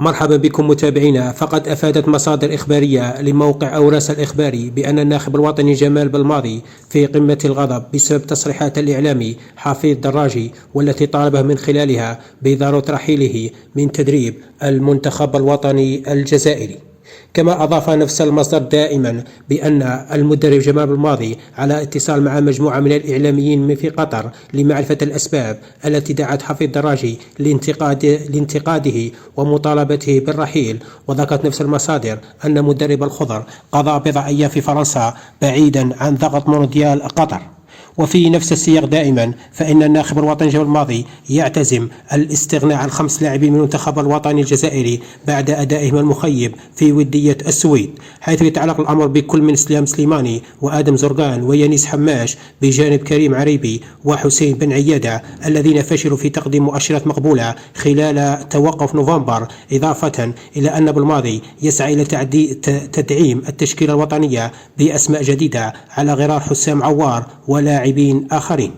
مرحبا بكم متابعينا. فقد أفادت مصادر إخبارية لموقع أوراس الإخباري بأن الناخب الوطني جمال بلماضي في قمة الغضب بسبب تصريحات الإعلامي حفيظ دراجي، والتي طالبه من خلالها بضرورة رحيله من تدريب المنتخب الوطني الجزائري. كما أضاف نفس المصدر دائما بأن المدرب جمال بلماضي على اتصال مع مجموعة من الإعلاميين في قطر لمعرفة الأسباب التي دعت حفيظ دراجي لانتقاده ومطالبته بالرحيل. وذكرت نفس المصادر أن مدرب الخضر قضى بضع أيام في فرنسا بعيدا عن ضغط مونديال قطر. وفي نفس السياق دائما فإن الناخب الوطني جمال بلماضي يعتزم الاستغناء عن 5 لاعبين من المنتخب الوطني الجزائري بعد أدائهم المخيب في ودية السويد، حيث يتعلق الأمر بكل من سلام سليماني وآدم زرقان ويانيس حماش، بجانب كريم عريبي وحسين بن عيادة الذين فشلوا في تقديم مؤشرات مقبولة خلال توقف نوفمبر، إضافة إلى أن بلماضي يسعى إلى تدعيم التشكيلة الوطنية بأسماء جديدة على غرار حسام عوار ولاعبين آخرين.